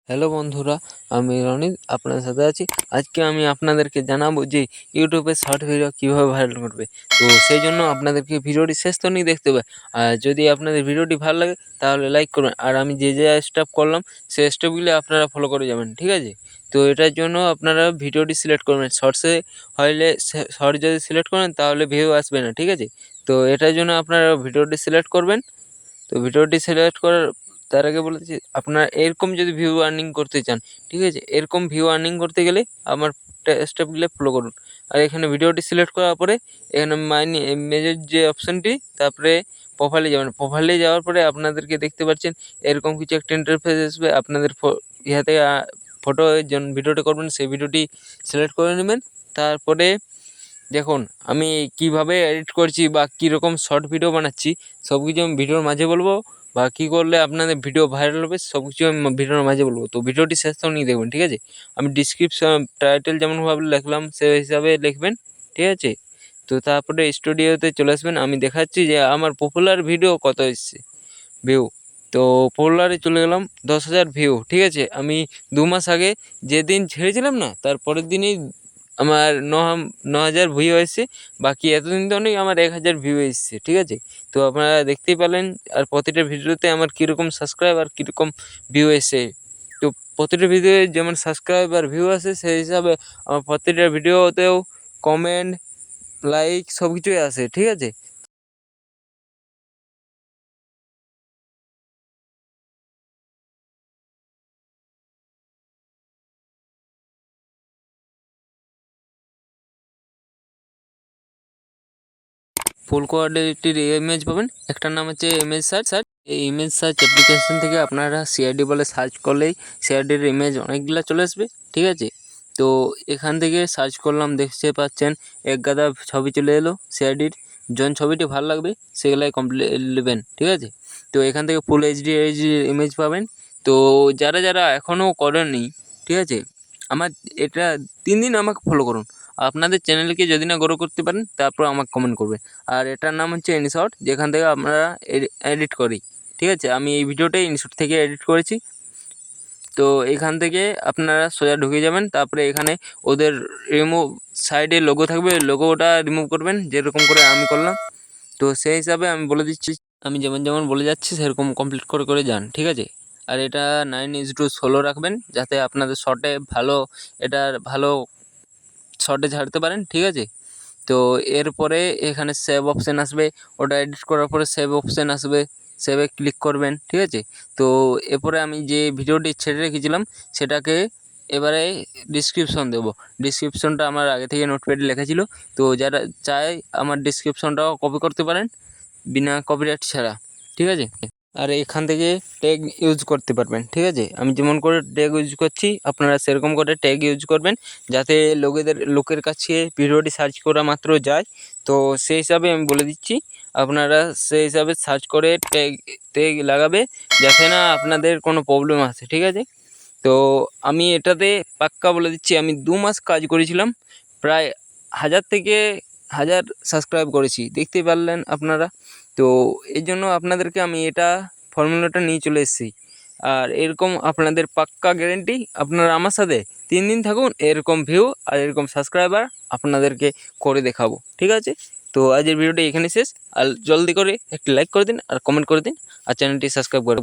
Hello বন্ধুরা, আমি রনিত আপনাদের সাথে আছি। আজকে আমি আপনাদেরকে জানাবো যে ইউটিউবে শর্ট ভিডিও কীভাবে ভাইরাল করবে। তো সেই জন্য আপনাদেরকে ভিডিওটি শেষ তো নিয়ে দেখতে হবে। আর যদি আপনাদের ভিডিওটি ভালো লাগে তাহলে লাইক করবেন, আর আমি যে স্টেপ করলাম সেই স্টেপগুলি আপনারা ফলো করে যাবেন, ঠিক আছে? তো এটার জন্য আপনারা ভিডিওটি সিলেক্ট করবেন। শর্টসে হলে শর্ট যদি সিলেক্ট করেন তাহলে ভিউ আসবে না, ঠিক আছে? তো এটার জন্য আপনারা ভিডিওটি সিলেক্ট করবেন। তো ভিডিওটি সিলেক্ট করার তার আগে বলেছি, আপনারা এরকম যদি ভিউ আর্নিং করতে চান, ঠিক আছে, এরকম ভিউ আর্নিং করতে গেলে আমার স্টেপগুলো ফলো করুন। আর এখানে ভিডিওটি সিলেক্ট করার পরে এখানে ইমেজের যে অপশানটি, তারপরে প্রোফাইলে যাবেন। প্রোফাইলে যাওয়ার পরে আপনাদেরকে দেখতে পাচ্ছেন এরকম কিছু একটা ইন্টারফেস আসবে। আপনাদের ইহাতে ফটো ভিডিওটা করবেন সেই ভিডিওটি সিলেক্ট করে নেবেন। তারপরে দেখুন আমি কিভাবে এডিট করছি বা কীরকম শর্ট ভিডিও বানাচ্ছি সব কিছু আমি ভিডিওর মাঝে বলবো, বা কী করলে আপনাদের ভিডিও ভাইরাল হবে সব কিছু আমি ভিডিওর মাঝে বলবো। তো ভিডিওটি শেষ তো নিয়ে দেখবেন, ঠিক আছে? আমি ডিসক্রিপশন টাইটেল যেমনভাবে লিখলাম সেই হিসাবে লিখবেন, ঠিক আছে? তো তারপরে স্টুডিওতে চলে আসবেন। আমি দেখাচ্ছি যে আমার পপুলার ভিডিও কত এসছে ভিউ। তো পপুলারে চলে গেলাম 10,000 ভিউ, ঠিক আছে? আমি 2 মাস আগে যেদিন ছেড়েছিলাম না তার পরের দিনই আমার 9,000 ভিউ এসেছে। বাকি এতদিন তো অনেক আমার 1,000 ভিউ এসেছে, ঠিক আছে? তো আপনারা দেখতেই পেলেন। আর প্রতিটা ভিডিওতে আমার কীরকম সাবস্ক্রাইব আর কীরকম ভিউ এসে। তো প্রতিটা ভিডিওতে যেমন সাবস্ক্রাইব আর ভিউ আসে সেই হিসাবে আমার প্রতিটা ভিডিওতেও কমেন্ট, লাইক সব কিছুই আসে, ঠিক আছে? ফুল কোয়ালিটির ইমেজ পাবেন। একটার নাম হচ্ছে ইমেজ সার্চ। এই ইমেজ সার্চ অ্যাপ্লিকেশন থেকে আপনারা সিআইডি বলে সার্চ করলেই সিআইডির ইমেজ অনেকগুলো চলে আসবে, ঠিক আছে? তো এখান থেকে সার্চ করলাম, দেখতে পাচ্ছেন এক গাদা ছবি চলে এলো সিআইডির। জন ছবিটি ভালো লাগবে সেগুলাই কমপ্লিট নেবেন, ঠিক আছে? তো এখান থেকে ফুল এইচডি ইমেজ পাবেন। তো যারা যারা এখনও করেননি, ঠিক আছে, আমার এটা 3 দিন আমাকে ফলো করুন। আপনাদের চ্যানেলকে যদি না গ্রো করতে পারেন তারপর আমাকে কমেন্ট করবেন। আর এটার নাম হচ্ছে ইনশর্ট, যেখান থেকে আমরা এডিট করি, ঠিক আছে? আমি এই ভিডিওটাই ইনশর্ট থেকে এডিট করেছি। তো এখান থেকে আপনারা সোজা ঢুকে যাবেন। তারপরে এখানে ওদের রিমুভ সাইডে লোগো থাকবে, লোগোটা রিমুভ করবেন যেরকম করে আমি করলাম। তো সেই হিসাবে আমি বলে দিচ্ছি, আমি যেমন যেমন বলে যাচ্ছি সেরকম কমপ্লিট করে করে যান, ঠিক আছে? আর এটা 9:16 রাখবেন যাতে আপনাদের শর্টে ভালো, এটার ভালো শর্টে ছাড়তে পারেন, ঠিক আছে? তো এরপরে এখানে সেভ অপশান আসবে, ওটা এডিট করার পরে সেভ অপশান আসবে, সেভে ক্লিক করবেন, ঠিক আছে? তো এরপরে আমি যে ভিডিওটি ছেড়ে রেখেছিলাম সেটাকে এবারে ডিসক্রিপশন দেবো। ডিসক্রিপশনটা আমার আগে থেকে নোটপ্যাডে লেখা ছিল। তো যারা চায় আমার ডিসক্রিপশনটাও কপি করতে পারেন বিনা কপিরাইট ছাড়া, ঠিক আছে? আর এখান থেকে ট্যাগ ইউজ করতে পারবেন, ঠিক আছে? আমি যেমন করে ট্যাগ ইউজ করছি আপনারা সেরকম করে ট্যাগ ইউজ করবেন, যাতে লোকের কাছে ভিডিওটি সার্চ করা মাত্র যায়। তো সেই হিসাবে আমি বলে দিচ্ছি, আপনারা সেই হিসাবে সার্চ করে ট্যাগ ট্যাগ লাগাবে যাতে না আপনাদের কোনো প্রবলেম আসে, ঠিক আছে? তো আমি এটাতে পাক্কা বলে দিচ্ছি, আমি 2 মাস কাজ করেছিলাম, প্রায় 1000 থেকে 1000 সাবস্ক্রাইব করেছি, দেখতেই পারলেন আপনারা। তো এই জন্য আপনাদেরকে আমি এটা ফর্মুলাটা নিয়ে চলে এসেছি। আর এরকম আপনাদের পাক্কা গ্যারেন্টি, আপনারা আমার সাথে 3 দিন থাকুন, এরকম ভিউ আর এরকম সাবস্ক্রাইবার আপনাদেরকে করে দেখাবো, ঠিক আছে? তো আজকের ভিডিওটা এখানে শেষ। আর জলদি করে একটি লাইক করে দিন আর কমেন্ট করে দিন আর চ্যানেলটি সাবস্ক্রাইব করে